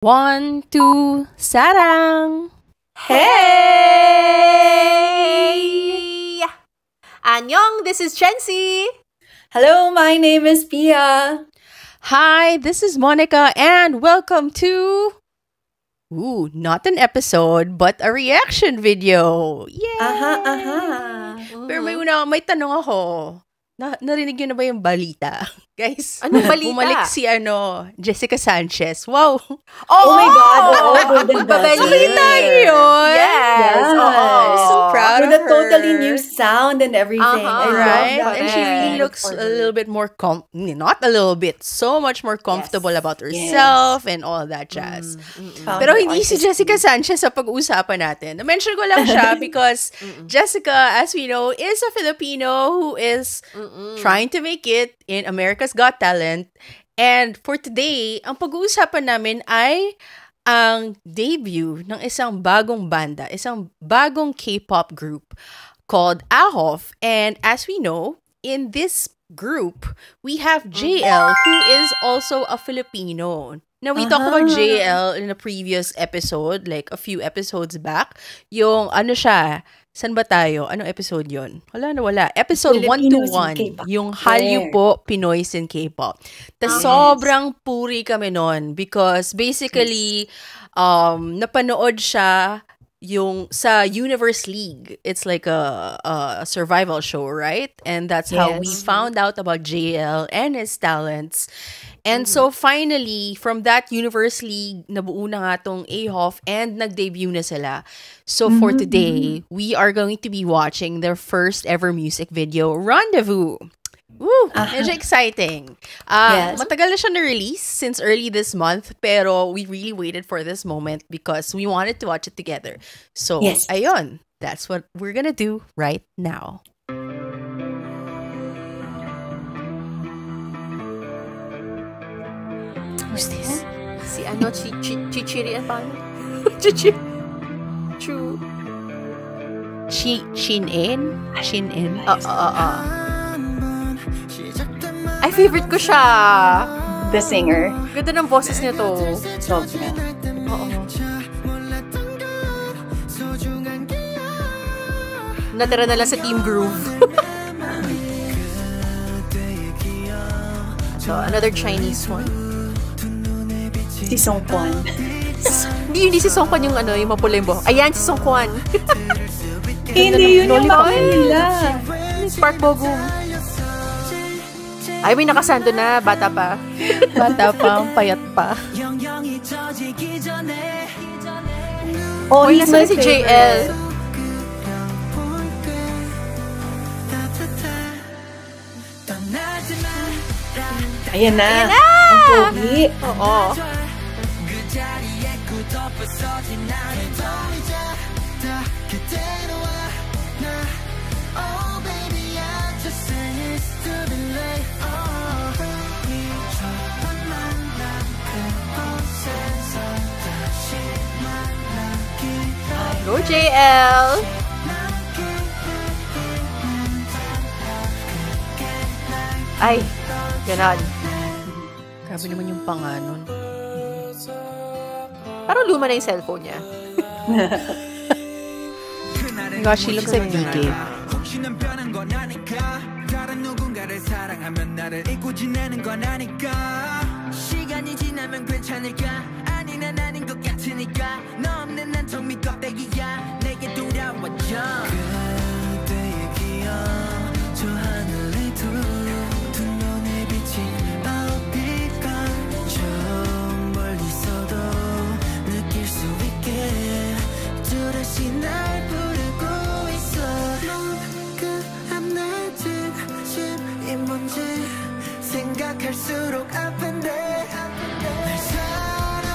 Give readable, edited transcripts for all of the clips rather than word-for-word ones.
One, two, sarang! Hey! Annyeong, this is Chency. Hello, my name is Pia. Hi, this is Monica, and welcome to... not an episode, but a reaction video! Yay! Pero may tanong ako. Narinig nyo na ba yung balita? Guys, anong balita? Bumalik si Jessica Sanchez. Wow! Oh my God! Golden Magbabalik! Nakita niyo yun? Yes! So proud With of a her. totally new sound and everything. I love Right? that. And she really looks a little bit more not a little bit, so much more comfortable about herself and all that jazz. Pero hindi si Jessica Sanchez sa pag-uusapan natin. Na-mention ko lang siya because Jessica, as we know, is a Filipino who is trying to make it in America's Got Talent. And for today, ang pag-uusapan namin ay ang debut ng isang bagong banda, isang bagong K-pop group called AHOF. And as we know, in this group, we have JL, who is also a Filipino. Now, we talked about JL in a previous episode, like a few episodes back. Yung, siya, saan ba tayo? Anong episode yon? Wala. Episode Filipinos 121. in K-pop. Yung Hallyu po, Pinoys in K-pop. Sobrang puri kami nun because basically, napanood siya yung sa Universe League. It's like a survival show, right? And that's how we found out about JL and his talents. And so finally, from that Universe League, nabuo na nga tong AHOF and nag-debut na sila. So for today, we are going to be watching their first ever music video, Rendezvous. Woo! Medyo exciting. Matagal na siya na-release since early this month, pero we really waited for this moment because we wanted to watch it together. So, ayun. That's what we're gonna do right now. Who's this? Si Chichiri and paano? Chichiri. Shin-in? Shin-in? Ay, favorite ko siya. The singer. Ganda ng boses niya to. Sobra. Natira na lang sa Team Groove. So, another Chinese one. Si Song Kwan. Hindi si Song Kwan yung yung mapula yung buhok. Ayan, si Song Kwan. Hindi, yun yung Lollipop. mahal nila. Park Bogum. Ay, may nakasando na. Bata pa. Bata pa, payat pa. Oh, Uy, he's nasa my si favorite. JL. Ayan na. Ayan na! Ang pogi. Oo. Go JL! Ay, ganon. Grabe naman yung panganon. Parang luma na yung cellphone niya. Gosh, she looks like BK. 혹시는 변한 건 아닐까 다른 누군가를 사랑하면 나를 잊고 지내는 건 아닐까 시간이 지나면 괜찮을까 아니 난 아닌 것 같으니까 너 없는 난 텅 빈 껍데기야 내게 돌아와줘 그때의 기억 저 하늘에 두 눈에 비친 아홉빛감 저 멀리서도 느낄 수 있게 또다시 날 부르고 있어 넌 낮은 심이 뭔지 생각할수록 아픈데 날 사랑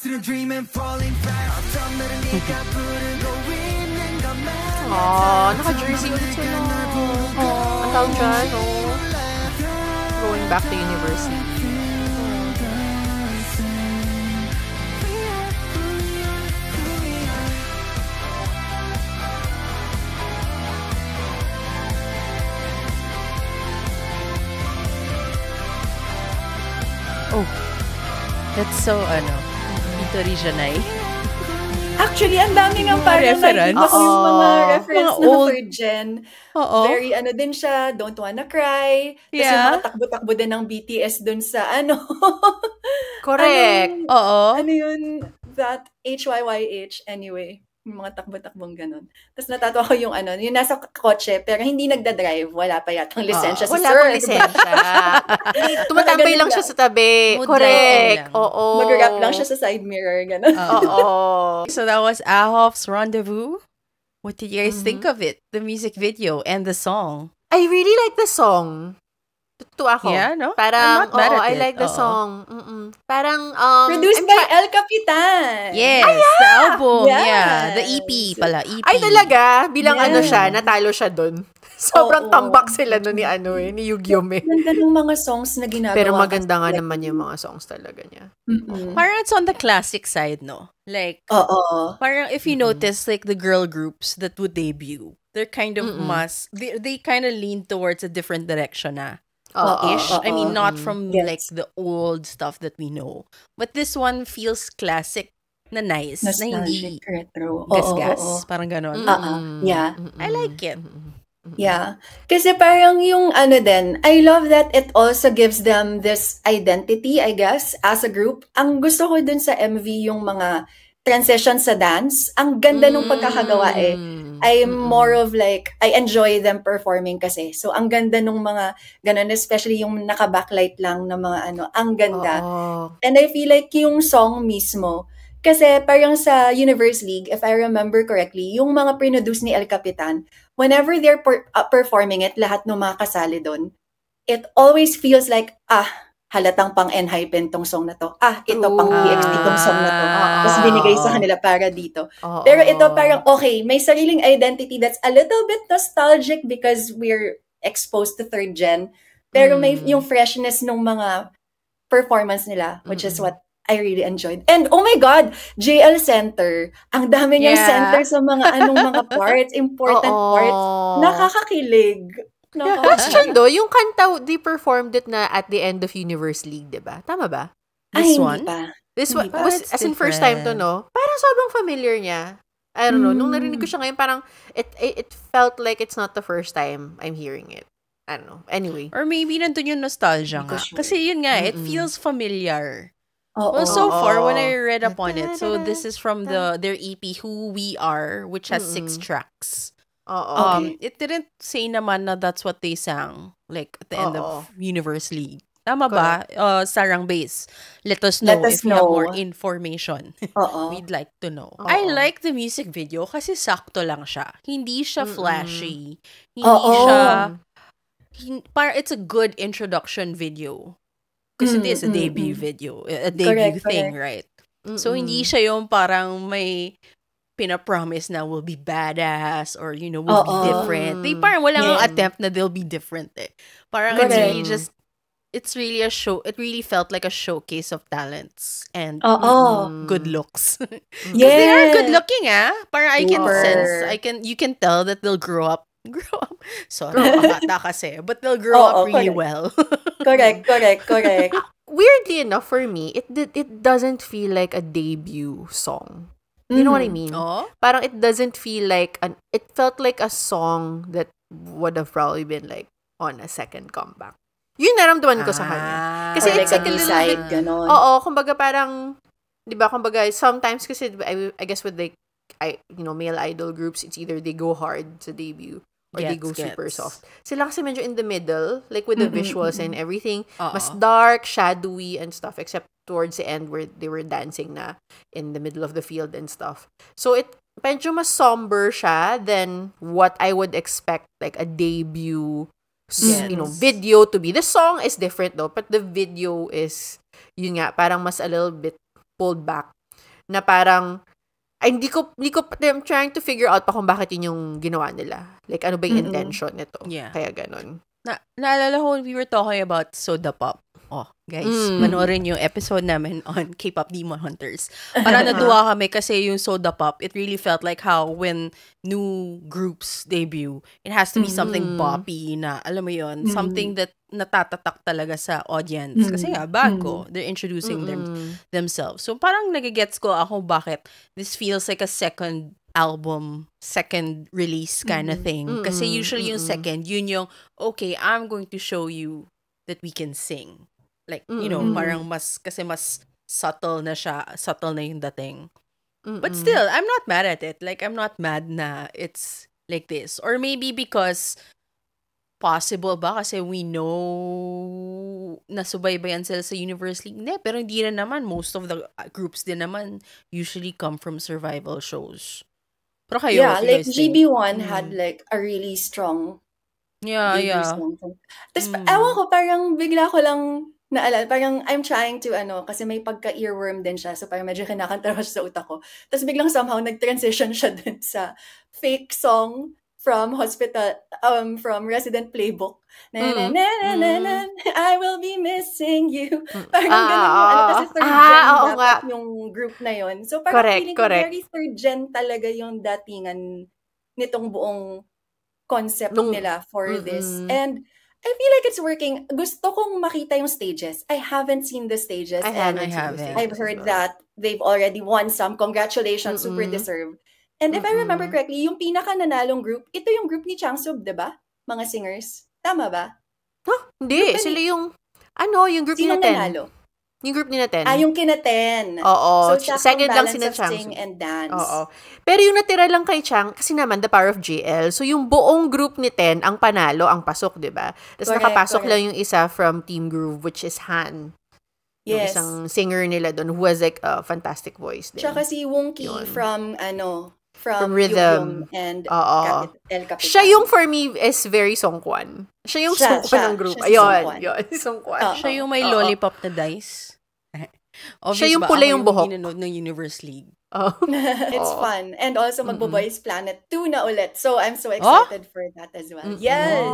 to dream and falling fast 어떤 날은 네가 부르고 있는 것만 naka-jersey ulit sila. Ang tawag dyan, going back to university. Oh, that's so, Tito Rijanay. Actually, ang dami nga parang reference. nakikita ko yung mga reference Mga na old. third gen. Oo. Very din siya, Don't Wanna Cry. Tapos yung Yeah. mga takbo-takbo din ng BTS dun sa Correct. Oo. ano yun, that HYYH anyway. Yung mga takbo-takbong ganun. Tapos natatawa ko yung yung nasa kotse, pero hindi nagdadrive. Wala pa yatang lisensya si Wala Sir. pang lisensya. Tumatambay lang siya sa tabi. Mood Correct. lighting lang. Oo. Mag-rap lang siya sa side mirror, ganun. Oo. So that was Ahof's Rendezvous. What did you guys think of it? The music video and the song. I really like the song. Tutuwa ako. Yeah, no? Parang, I'm not mad at I it. like the Oo. song. Parang, Produced by El Capitan. Yes, the album. Yes. Yeah, the EP pala. EP. Ay, talaga? Bilang Yeah. siya, natalo siya dun. Sobrang Oo. tambak sila nun ni Yugyom eh. Ganda ng mga songs na ginagawa. Pero maganda nga Like, naman yung mga songs talaga niya. Parang it's on the classic side, no? Like, Oo. parang if you notice, like the girl groups that would debut, they're kind of they kind of lean towards a different direction na. Ish. I mean, not from Yes. like the old stuff that we know. But this one feels classic na nice. Na hindi Nostalgic, retro. gas-gas. Oo. Parang ganon. Yeah. I like it. Yeah. Kasi parang yung din, I love that it also gives them this identity, I guess, as a group. Ang gusto ko dun sa MV yung mga transition sa dance. Ang ganda nung pagkakagawa eh. I'm more of like, I enjoy them performing kasi. So, ang ganda nung mga ganun, especially yung naka-backlight lang na mga ang ganda. And I feel like yung song mismo, kasi parang sa Universe League, if I remember correctly, yung mga produce ni El Capitan, whenever they're performing it, lahat ng mga kasali doon, it always feels like, halatang pang-enhypen tong song na to. Ito pang EXT tong song na to. Tapos binigay sa kanila para dito. Pero ito parang, okay, may sariling identity that's a little bit nostalgic because we're exposed to third gen. Pero may yung freshness ng mga performance nila, which is what I really enjoyed. And oh my God, JL Center. Ang dami niyang center sa mga mga parts, important parts. Nakakakilig. Question though, yung kanta, they performed it na at the end of Universe League, diba? Tama ba? This Hindi one? pa. This one, Hindi pa. was, That's as in first time to, no? Parang sobrang familiar niya. I don't know. Nung narinig ko siya ngayon, parang it felt like it's not the first time I'm hearing it. I don't know. Anyway. Or maybe nandun yung nostalgia nga. Sure. Kasi yun nga, it feels familiar. Oo. Well, so far, when I read up on it, so this is from their EP, Who We Are, which has 6 tracks. It didn't say naman na that's what they sang, like, at the end of Universe League. Tama ba? Sarang Base. Let us know if you have more information. We'd like to know. I like the music video kasi sakto lang siya. Hindi siya flashy. Hindi siya... it's a good introduction video. Kasi it is a debut video. A debut thing, right? So, hindi siya yung parang may pinapromise na will be badass or, will be different. They parang walang attempt na they'll be different eh. Parang it's really a show. It really felt like a showcase of talents and good looks. Because they are good looking, Parang I can sense, you can tell that they'll grow up. Sorry, bata kasi. But they'll grow up really well. Correct. Weirdly enough, for me, it doesn't feel like a debut song. You know what I mean? Parang it doesn't feel like it felt like a song that would have probably been like on a second comeback. Yun naramdaman ko sa kanya. Kasi it's like a little bit, ganon. kumbaga parang, di ba, kumbaga, sometimes kasi, I guess with like, male idol groups, it's either they go hard sa debut or they go super soft. Sila kasi medyo in the middle, like with the visuals and everything, mas dark, shadowy and stuff, except towards the end where they were dancing na in the middle of the field and stuff. So it medyo mas somber siya than what I would expect like a debut video to be. The song is different though, but the video is yun nga, parang mas a little bit pulled back. na parang, ay, I'm trying to figure out pa kung bakit yun yung ginawa nila. Like, ano ba yung intention nito? Yeah. Kaya ganun. Naalala ko, we were talking about Soda Pop. Oh, guys, manoorin yung episode namin on K-pop Demon Hunters. Para natuwa kami kasi yung Soda Pop, it really felt like how when new groups debut, it has to be something poppy na, alam mo yun, something that natatatak talaga sa audience. Kasi nga, bago, they're introducing themselves. So, parang nagigets ko ako bakit this feels like a second album, second release kind of thing. Kasi usually yung second, yun yung, okay, I'm going to show you that we can sing. Like, you know, parang kasi mas subtle na siya, subtle na yung dating. But still, I'm not mad at it. Like, I'm not mad na it's like this. Or maybe because, possible ba? Kasi we know na subaybayan sila sa Universe League. Hindi, pero hindi na naman. Most of the groups din naman usually come from survival shows. Pero kayo, yeah, like GB1 had like a really strong song. Tapos, ewan ko, parang bigla ko lang naalala, parang I'm trying to, kasi may pagka-earworm din siya, so parang medyo kinakanta siya sa utak ko. Tapos biglang somehow nag-transition siya dun sa fake song from Resident Playbook. I will be missing you. Parang ganun yung, kasi third gen dapat yung group na yun. So parang feeling ko very third gen talaga yung datingan nitong buong concept nila for this. And I feel like it's working. Gusto kong makita yung stages. I haven't seen the stages. I've heard that they've already won some. Congratulations, super deserved. And if I remember correctly, yung pinaka-nanalong group, ito yung group ni Changsub, diba? Mga singers. Tama ba? Hindi. Sila yung, yung group ni Sino Ten. nanalo? Yung group ni Ten. Yung kina Ten. Oo. So, second lang sina Changsub. Changsub. Sing and dance. Oo. Pero yung natira lang kay Chang, kasi naman, the power of JL. So, yung buong group ni Ten, ang panalo, ang pasok, diba? Tapos nakapasok lang yung isa from Team Groove, which is Han. Yes. Yung isang singer nila doon, who has like a fantastic voice. Tsaka si Wonky from Rhythm. And El Capitan. Siya yung, for me, is very Songkwan. Siya yung Songkwan ng group. Ayun, si Songkwan. Siya yung may lollipop na dice. Siya yung pula yung buhok. Siya yung ng Universe League. It's fun. And also, Magbo-Boys Planet 2 na ulit. So, I'm so excited for that as well. Yes!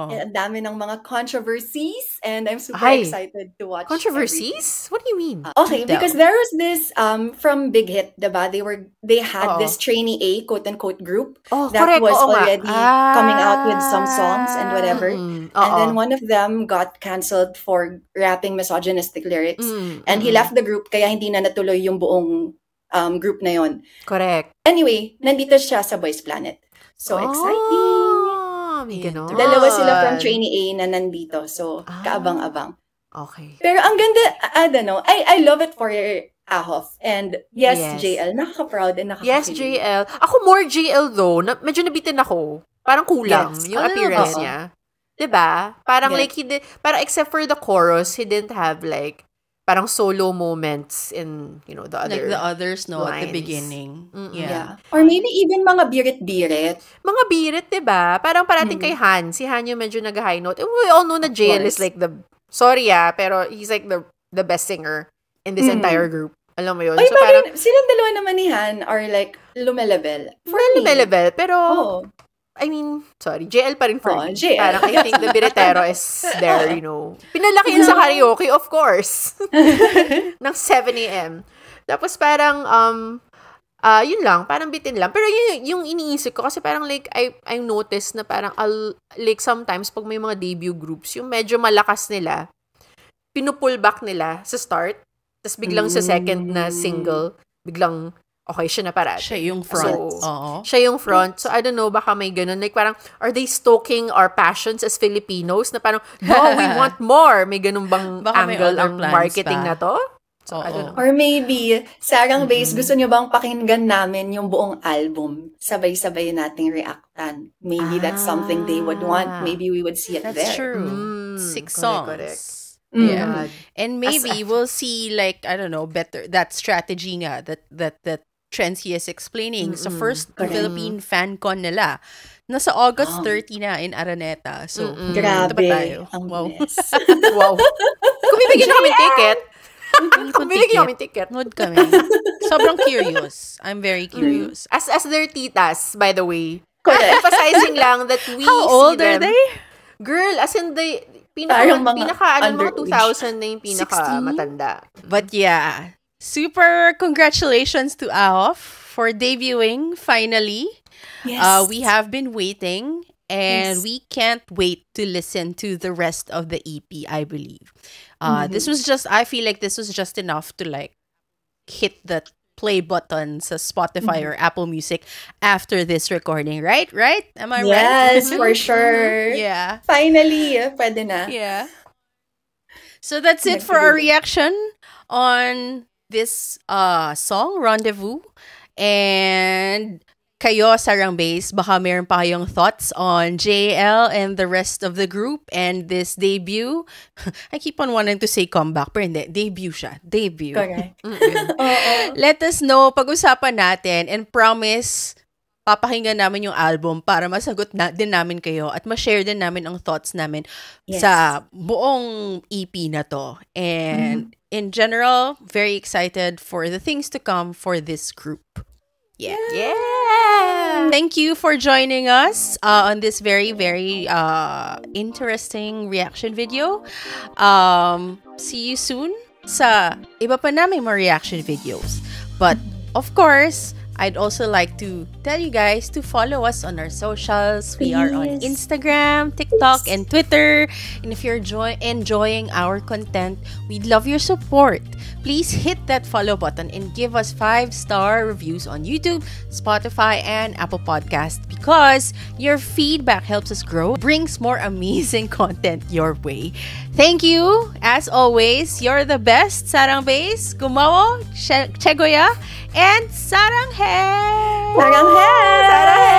Ang dami ng mga controversies and I'm super excited to watch. Controversies? What do you mean? Okay, because there was this, from Big Hit, diba? They had this trainee A, quote-unquote, group that was already coming out with some songs and whatever. And then one of them got canceled for rapping misogynistic lyrics. And he left the group, kaya hindi na natuloy yung buong group na yon. Correct. Anyway, nandito siya sa Boys Planet. So exciting! Ganon. Dalawa sila from trainee A na nandito. So, kaabang-abang. Okay. Pero ang ganda, I don't know, I love it for Ahof. And yes, JL, nakaka-proud and nakaka-kilig. Yes, JL. Ako more JL though. Medyo nabitin ako. Parang kulang yung appearance niya. Diba? Parang like, parang except for the chorus, he didn't have like, parang solo moments in, the other like the others, lines. At the beginning. Yeah. Or maybe even mga birit-birit. Mga birit, diba? Parang parating kay Han. Si Han yung medyo nag-high note. And we all know na JL is like sorry pero he's like the best singer in this entire group. Alam mo yun? Oy, so parang silang dalawa naman ni Han are like lumelevel. Lumelevel, pero I mean, sorry, JL pa rin for me. JL. Parang I think the biritero is there, Pinalaki yun sa karaoke, of course. Ng 7 a.m. Tapos parang, yun lang, parang bitin lang. Pero yung iniisip ko, kasi parang like, I noticed na parang, like sometimes, pag may mga debut groups, yung medyo malakas nila, pinupull back nila sa start, tapos biglang sa second na single, biglang, okay, siya na parati. Siya yung front. Siya yung front. So, I don't know, baka may ganun. Like, parang, are they stoking our passions as Filipinos? Na parang, no, we want more. May ganun bang angle ang marketing na to? So, I don't know. Or maybe, Sarang Base, gusto nyo bang pakinggan namin yung buong album? Sabay-sabay nating reactan. Maybe that's something they would want. Maybe we would see it there. That's true. 6 songs. Correct. Yeah. And maybe we'll see like, I don't know, better, that strategy nga, that Trends he is explaining. So first Philippine FanCon nila. Nasa August 30 na in Araneta. So, grabe. Wow. Wow. Kung bibigyan na kami ticket. Bili kami ticket. Nood kami. Sobrang curious. I'm very curious. As their titas, by the way. Correct. Emphasizing lang that we How see old them. are they? Girl, as in the Parang mga mga underage. 2000 na yung pinaka 16? matanda. But yeah, super congratulations to AOF for debuting finally. Yes. We have been waiting and Yes. we can't wait to listen to the rest of the EP, I believe. This was just, I feel like this was just enough to like hit the play button sa Spotify or Apple Music after this recording, right? Right? Am I right? Yes, for sure. Yeah. Finally, pwede na. Yeah. So that's it for our reaction on this song, Rendezvous. And kayo, Sarang Base, baka meron pa kayong thoughts on JL and the rest of the group and this debut. I keep on wanting to say comeback, pero hindi. Debut siya. Debut. Correct. Oo. Let us know, pag-usapan natin, and promise, papakinggan namin yung album para masagot din namin kayo at ma-share din namin ang thoughts namin sa buong EP na to. And in general, very excited for the things to come for this group. Yeah. Thank you for joining us on this very, very interesting reaction video. See you soon sa iba pa namin mga reaction videos. But, of course, I'd also like to tell you guys to follow us on our socials. We are on Instagram, TikTok, and Twitter. And if you're enjoying our content, we'd love your support. Please hit that follow button and give us 5-star reviews on YouTube, Spotify, and Apple Podcast because your feedback helps us grow, brings more amazing content your way. Thank you. As always, you're the best. Sarang Base, Gumawo, Chegoya, and Sarang He! Sarang He!